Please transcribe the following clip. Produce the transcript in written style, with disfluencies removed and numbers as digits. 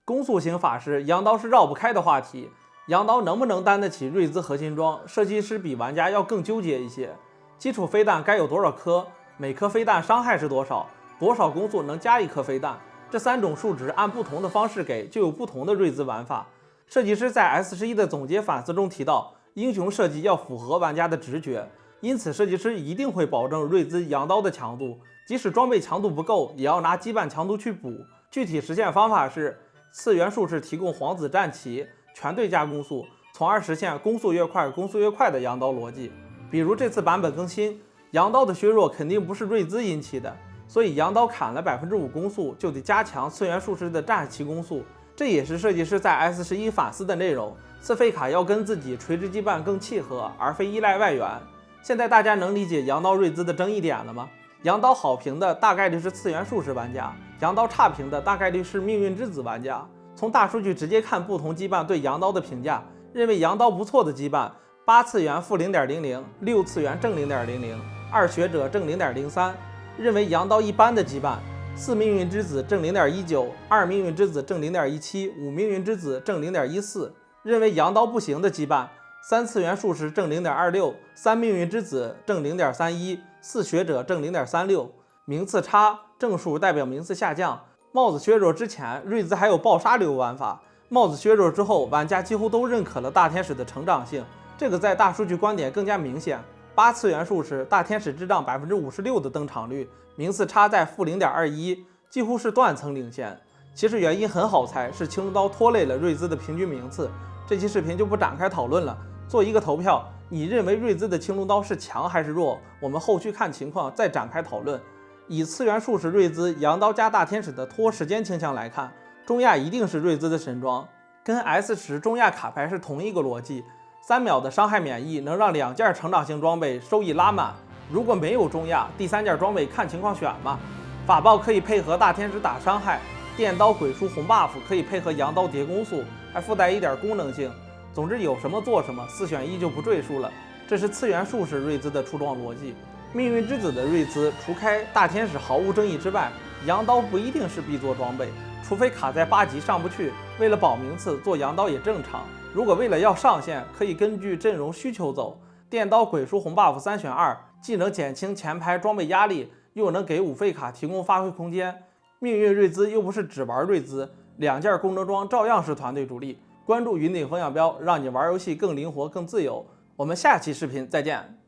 攻速型法师羊刀是绕不开的话题，羊刀能不能担得起瑞兹核心装，设计师比玩家要更纠结一些。基础飞弹该有多少颗？每颗飞弹伤害是多少？多少攻速能加一颗飞弹？这3种数值按不同的方式给，就有不同的瑞兹玩法。设计师在 S11 的总结反思中提到，英雄设计要符合玩家的直觉，因此设计师一定会保证瑞兹羊刀的强度，即使装备强度不够，也要拿羁绊强度去补。具体实现方法是，次元术士提供皇子战旗，全队加攻速，从而实现攻速越快，攻速越快的羊刀逻辑。比如这次版本更新，羊刀的削弱肯定不是瑞兹引起的，所以羊刀砍了5%攻速，就得加强次元术士的战旗攻速。这也是设计师在 S11 反思的内容，次费卡要跟自己垂直羁绊更契合，而非依赖外援。现在大家能理解羊刀瑞兹的争议点了吗？羊刀好评的大概率是次元术士玩家，羊刀差评的大概率是命运之子玩家。从大数据直接看不同羁绊对羊刀的评价，认为羊刀不错的羁绊，8次元负 0.00， 6次元正 0.00， 2学者正 0.03， 认为羊刀一般的羁绊，4命运之子正 0.19， 2命运之子正 0.17， 5命运之子正 0.14， 认为羊刀不行的羁绊，3次元术士正 0.26， 3命运之子正 0.31， 4学者正 0.36， 名次差，正数代表名次下降。帽子削弱之前，瑞兹还有爆杀流玩法，帽子削弱之后，玩家几乎都认可了大天使的成长性，这个在大数据观点更加明显。8次元术士大天使智障 56% 的登场率，名次差在负 0.21， 几乎是断层领先。其实原因很好猜，是青龙刀拖累了瑞兹的平均名次。这期视频就不展开讨论了，做一个投票，你认为瑞兹的青龙刀是强还是弱？我们后续看情况再展开讨论。以次元术士瑞兹羊刀加大天使的拖时间倾向来看，中亚一定是瑞兹的神装，跟 S10 中亚卡牌是同一个逻辑。3秒的伤害免疫能让2件成长性装备收益拉满，如果没有中亚，第3件装备看情况选嘛。法爆可以配合大天使打伤害，电刀鬼书红 buff 可以配合羊刀叠攻速，还附带一点功能性。总之有什么做什么，4选1就不赘述了。这是次元术士瑞兹的出装逻辑。命运之子的瑞兹，除开大天使毫无争议之外，羊刀不一定是必做装备，除非卡在8级上不去，为了保名次做羊刀也正常。如果为了要上线，可以根据阵容需求走。电刀鬼书红 buff 3选2，既能减轻前排装备压力，又能给5费卡提供发挥空间。命运瑞兹又不是只玩瑞兹，2件功能装照样是团队主力。关注云顶风向标，让你玩游戏更灵活更自由。我们下期视频再见。